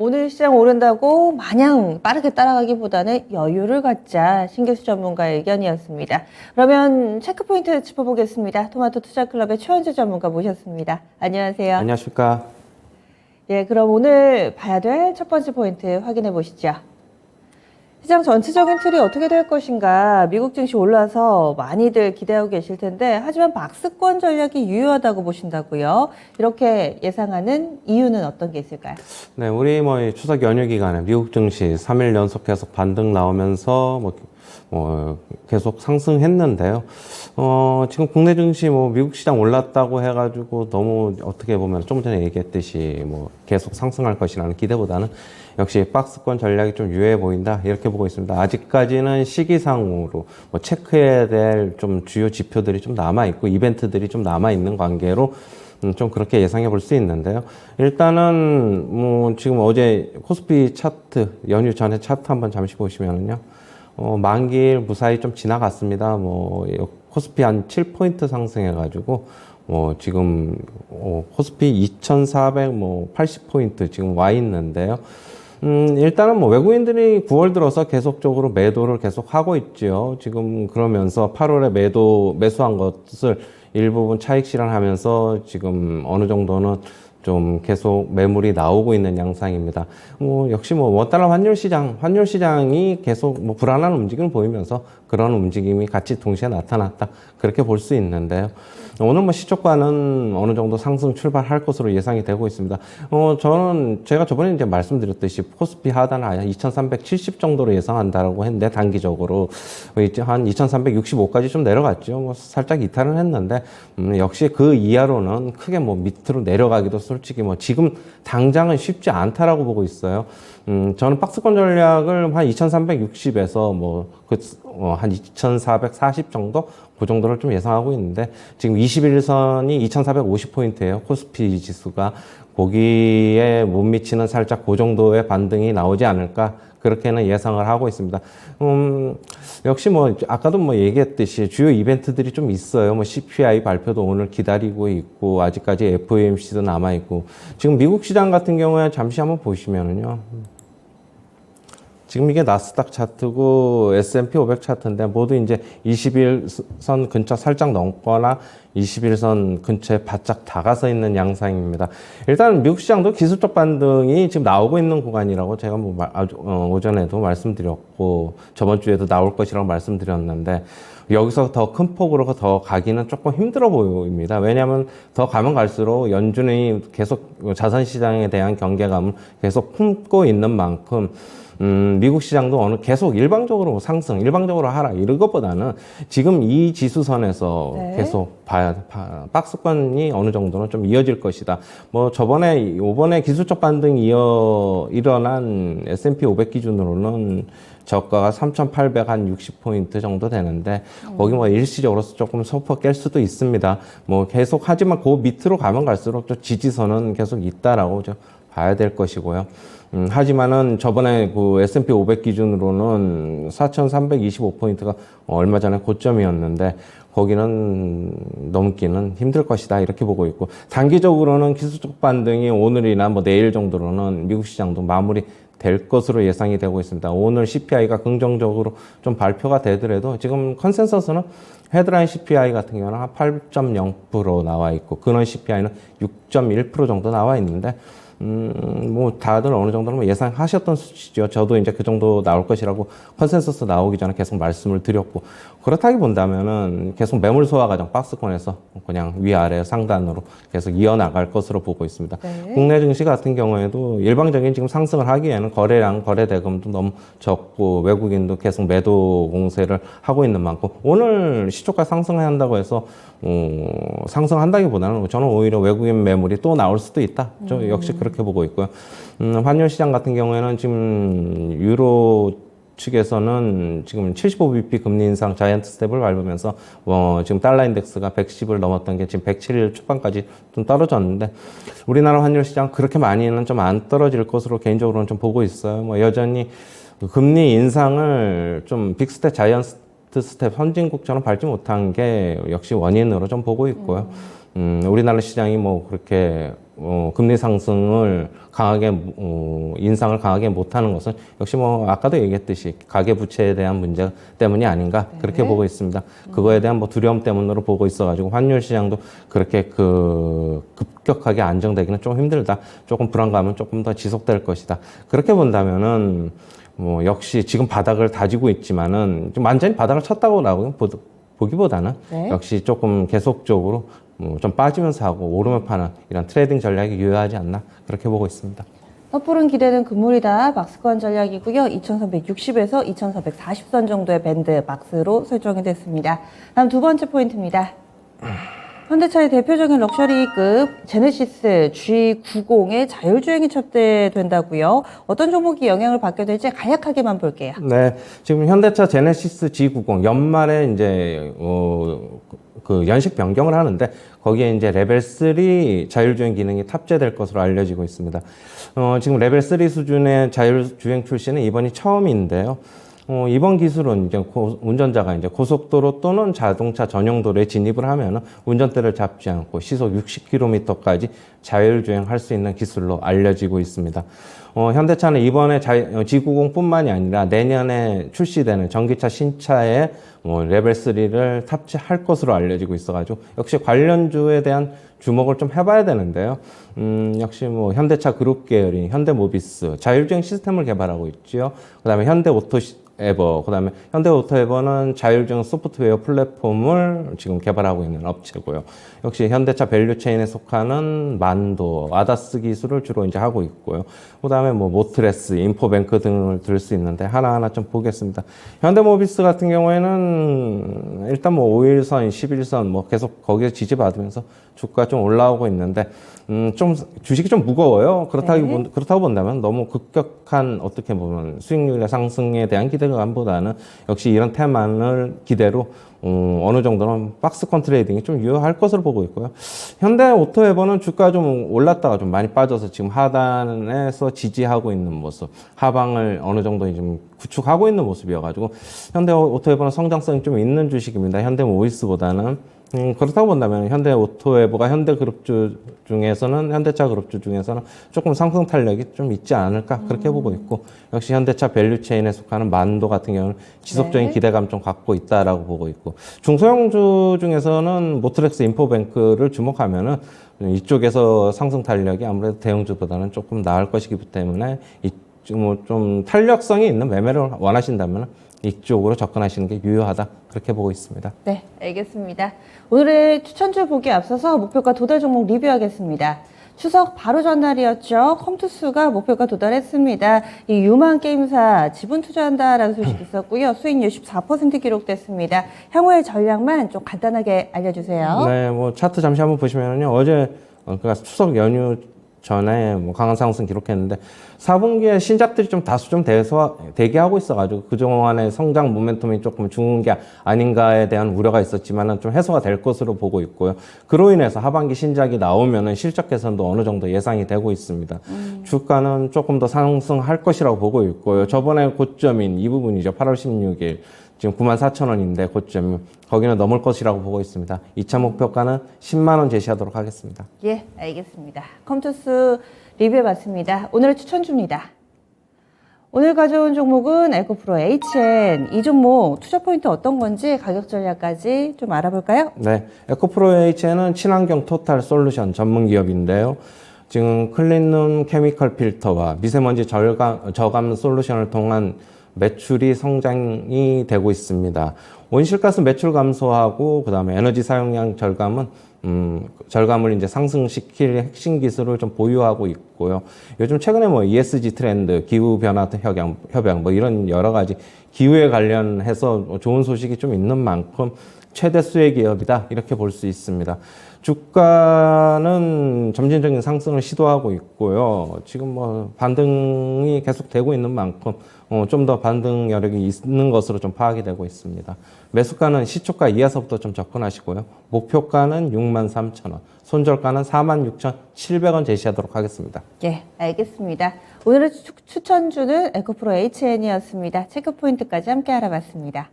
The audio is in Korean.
오늘 시장 오른다고 마냥 빠르게 따라가기보다는 여유를 갖자 신규수 전문가의 의견이었습니다. 그러면 체크포인트 짚어보겠습니다. 토마토 투자클럽의 최원주 전문가 모셨습니다. 안녕하세요. 안녕하십니까. 예, 그럼 오늘 봐야 될 첫 번째 포인트 확인해 보시죠. 시장 전체적인 틀이 어떻게 될 것인가, 미국 증시 올라서 많이들 기대하고 계실 텐데, 하지만 박스권 전략이 유효하다고 보신다고요? 이렇게 예상하는 이유는 어떤 게 있을까요? 네, 우리 이 추석 연휴 기간에 미국 증시 3일 연속 계속 반등 나오면서 계속 상승했는데요. 지금 국내 증시 미국 시장 올랐다고 해가지고 너무 어떻게 보면 좀 전에 얘기했듯이 계속 상승할 것이라는 기대보다는 역시 박스권 전략이 좀 유효해 보인다, 이렇게 보고 있습니다. 아직까지는 시기상으로 체크해야 될 좀 주요 지표들이 좀 남아있고 이벤트들이 좀 남아있는 관계로 좀 그렇게 예상해 볼 수 있는데요. 일단은 지금 어제 코스피 차트, 연휴 전에 차트 한번 잠시 보시면은요. 만기일 무사히 좀 지나갔습니다. 코스피 한 7포인트 상승해가지고, 지금, 코스피 2480포인트 지금 와 있는데요. 일단은 외국인들이 9월 들어서 계속적으로 매도를 계속 하고 있죠. 지금 그러면서 8월에 매수한 것을 일부분 차익 실현하면서 지금 어느 정도는 좀 계속 매물이 나오고 있는 양상입니다. 역시 원달러 환율 시장이 계속 불안한 움직임을 보이면서 그런 움직임이 같이 동시에 나타났다, 그렇게 볼 수 있는데요. 오늘 시초가는 어느 정도 상승 출발할 것으로 예상이 되고 있습니다. 제가 저번에 이제 말씀드렸듯이 코스피 하단은 2370 정도로 예상한다라고 했는데, 단기적으로 한 2365까지 좀 내려갔죠. 살짝 이탈은 했는데, 역시 그 이하로는 크게 밑으로 내려가기도 솔직히 지금 당장은 쉽지 않다라고 보고 있어요. 저는 박스권 전략을 한 2360에서 한 2440 정도? 그 정도를 좀 예상하고 있는데, 지금 21선이 2450포인트예요. 코스피 지수가. 거기에 못 미치는 살짝 그 정도의 반등이 나오지 않을까, 그렇게는 예상을 하고 있습니다. 역시 아까도 얘기했듯이 주요 이벤트들이 좀 있어요. CPI 발표도 오늘 기다리고 있고, 아직까지 FOMC도 남아있고, 지금 미국 시장 같은 경우에 잠시 한번 보시면은요. 지금 이게 나스닥 차트고 S&P 500 차트인데, 모두 이제 21선 근처 살짝 넘거나 21선 근처에 바짝 다가서 있는 양상입니다. 일단 미국 시장도 기술적 반등이 지금 나오고 있는 구간이라고 제가 오전에도 말씀드렸고, 저번 주에도 나올 것이라고 말씀드렸는데, 여기서 더 큰 폭으로 더 가기는 조금 힘들어 보입니다. 왜냐하면 더 가면 갈수록 연준이 계속 자산시장에 대한 경계감을 계속 품고 있는 만큼, 미국 시장도 계속 일방적으로 상승, 일방적으로 하락, 이런 것보다는 지금 이 지수선에서 계속 박스권이 어느 정도는 좀 이어질 것이다. 요번에 기술적 반등이 일어난 S&P 500 기준으로는 저가가 3,860포인트 정도 되는데, 거기 일시적으로 조금 소폭 깰 수도 있습니다. 계속, 하지만 그 밑으로 가면 갈수록 좀 지지선은 계속 있다라고 좀 봐야 될 것이고요. 하지만은 저번에 그 S&P 500 기준으로는 4,325포인트가 얼마 전에 고점이었는데, 거기는 넘기는 힘들 것이다, 이렇게 보고 있고, 단기적으로는 기술적 반등이 오늘이나 내일 정도로는 미국 시장도 마무리 될 것으로 예상이 되고 있습니다. 오늘 CPI가 긍정적으로 좀 발표가 되더라도 지금 컨센서스는 헤드라인 CPI 같은 경우는 한 8.0% 나와 있고, 근원 CPI는 6.1% 정도 나와 있는데, 다들 어느 정도는 예상하셨던 수치죠. 저도 이제 그 정도 나올 것이라고 컨센서스 나오기 전에 계속 말씀을 드렸고, 그렇다기 본다면은 계속 매물 소화 과정, 박스권에서 그냥 위아래 상단으로 계속 이어나갈 것으로 보고 있습니다. 네. 국내 증시 같은 경우에도 일방적인 지금 상승을 하기에는 거래량, 거래 대금도 너무 적고, 외국인도 계속 매도 공세를 하고 있는 만큼, 오늘 시초가 상승한다고 해서 상승한다기보다는 저는 오히려 외국인 매물이 또 나올 수도 있다. 저 역시 그렇게 보고 있고요. 환율 시장 같은 경우에는 지금 유로 측에서는 지금 75bp 금리 인상 자이언트 스텝을 밟으면서 지금 달러 인덱스가 110을 넘었던 게 지금 107일 초반까지 좀 떨어졌는데, 우리나라 환율 시장 그렇게 많이는 좀 안 떨어질 것으로 개인적으로는 좀 보고 있어요. 여전히 금리 인상을 좀 빅스텝 자이언트 스텝 선진국처럼 밟지 못한 게 역시 원인으로 좀 보고 있고요. 우리나라 시장이 그렇게 금리 상승을 강하게 인상을 강하게 못하는 것은 역시 뭐 아까도 얘기했듯이 가계 부채에 대한 문제 때문이 아닌가 그렇게 보고 있습니다. 그거에 대한 뭐 두려움 때문으로 보고 있어가지고 환율 시장도 그렇게 급격하게 안정되기는 좀 힘들다. 조금 불안감은 조금 더 지속될 것이다. 그렇게 본다면은 뭐 역시 지금 바닥을 다지고 있지만은 좀 완전히 바닥을 쳤다고 보기보다는 네. 역시 조금 계속적으로 좀 빠지면서 하고 오르면 파는 이런 트레이딩 전략이 유효하지 않나 그렇게 보고 있습니다. 섣부른 기대는 금물이다. 막스권 전략이고요. 2360에서 2440선 정도의 밴드 막스로 설정이 됐습니다. 다음 두 번째 포인트입니다. 현대차의 대표적인 럭셔리급 제네시스 G90의 자율주행이 탑재된다고요. 어떤 종목이 영향을 받게 될지 간략하게만 볼게요. 네, 지금 현대차 제네시스 G90 연말에 이제 그 연식 변경을 하는데 거기에 이제 레벨 3 자율주행 기능이 탑재될 것으로 알려지고 있습니다. 지금 레벨 3 수준의 자율주행 출시는 이번이 처음인데요. 이번 기술은 이제 운전자가 이제 고속도로 또는 자동차 전용 도로에 진입을 하면 운전대를 잡지 않고 시속 60km까지 자율주행할 수 있는 기술로 알려지고 있습니다. 현대차는 이번에 G90뿐만이 아니라 내년에 출시되는 전기차 신차에 레벨 3를 탑재할 것으로 알려지고 있어가지고 역시 관련주에 대한 주목을 좀 해봐야 되는데요. 역시 뭐 현대차 그룹 계열인 현대모비스 자율주행 시스템을 개발하고 있죠. 그다음에 현대오토에버, 그다음에 현대오토에버는 자율주행 소프트웨어 플랫폼을 지금 개발하고 있는 업체고요. 역시 현대차 밸류체인에 속하는 만도, 아다스 기술을 주로 이제 하고 있고요. 그다음에 뭐 모트레스, 인포뱅크 등을 들 수 있는데 하나하나 좀 보겠습니다. 현대모비스 같은 경우에는 일단 뭐 5일선, 11선 뭐 계속 거기에 지지받으면서 주가 좀 올라오고 있는데 좀 주식이 좀 무거워요. 그렇다고 본다면 너무 급격한 어떻게 보면 수익률의 상승에 대한 기대감보다는 역시 이런 테마를 기대로 어느 정도는 박스권 트레이딩이 좀 유효할 것으로 보고 있고요. 현대오토에버는 주가 좀 올랐다가 좀 많이 빠져서 지금 하단에서 지지하고 있는 모습, 하방을 어느 정도 좀 구축하고 있는 모습이어가지고 현대오토에버는 성장성이 좀 있는 주식입니다. 현대모비스보다는. 그렇다고 본다면 현대오토에버가 현대그룹주 중에서는 현대차 그룹주 중에서는 조금 상승 탄력이 좀 있지 않을까 그렇게 보고 있고 역시 현대차 밸류체인에 속하는 만도 같은 경우는 지속적인 네. 기대감 좀 갖고 있다라고 보고 있고 중소형주 중에서는 모트렉스 인포뱅크를 주목하면은 이쪽에서 상승 탄력이 아무래도 대형주보다는 조금 나을 것이기 때문에 좀 탄력성이 있는 매매를 원하신다면 이쪽으로 접근하시는 게 유효하다 그렇게 보고 있습니다. 네, 알겠습니다. 오늘의 추천주 보기에 앞서서 목표가 도달 종목 리뷰하겠습니다. 추석 바로 전날이었죠. 컴투스가 목표가 도달했습니다. 이 유망 게임사 지분 투자한다라는 소식이 있었고요. 수익률 14% 기록됐습니다. 향후의 전략만 좀 간단하게 알려주세요. 네, 뭐 차트 잠시 한번 보시면요. 어제 그러니까 추석 연휴 전에 뭐 강한 상승 기록했는데 4분기에 신작들이 좀 다수 좀 대기하고 있어가지고 그동안의 성장 모멘텀이 조금 죽은 게 아닌가에 대한 우려가 있었지만은 좀 해소가 될 것으로 보고 있고요. 그로 인해서 하반기 신작이 나오면은 실적 개선도 어느 정도 예상이 되고 있습니다. 주가는 조금 더 상승할 것이라고 보고 있고요. 저번에 고점인 이 부분이죠. 8월 16일. 지금 94,000원인데 고점 거기는 넘을 것이라고 보고 있습니다. 2차 목표가는 10만 원 제시하도록 하겠습니다. 예, 알겠습니다. 컴투스 리뷰해봤습니다. 오늘의 추천주입니다. 오늘 가져온 종목은 에코프로 HN. 이 종목 투자 포인트 어떤 건지 가격 전략까지 좀 알아볼까요? 네, 에코프로 H는 친환경 토탈 솔루션 전문 기업인데요. 지금 클린룸 케미컬 필터와 미세먼지 저감 솔루션을 통한 매출이 성장이 되고 있습니다. 온실가스 매출 감소하고 그다음에 에너지 사용량 절감을 이제 상승시킬 핵심 기술을 좀 보유하고 있고요. 요즘 최근에 뭐 ESG 트렌드, 기후 변화 협약 뭐 이런 여러 가지 기후에 관련해서 좋은 소식이 좀 있는 만큼 최대 수혜 기업이다 이렇게 볼 수 있습니다. 주가는 점진적인 상승을 시도하고 있고요. 지금 뭐 반등이 계속되고 있는 만큼 좀 더 반등 여력이 있는 것으로 좀 파악이 되고 있습니다. 매수가는 시초가 이하서부터 좀 접근하시고요. 목표가는 63,000원, 손절가는 46,700원 제시하도록 하겠습니다. 예, 알겠습니다. 오늘의 추천주는 에코프로 HN이었습니다. 체크 포인트까지 함께 알아봤습니다.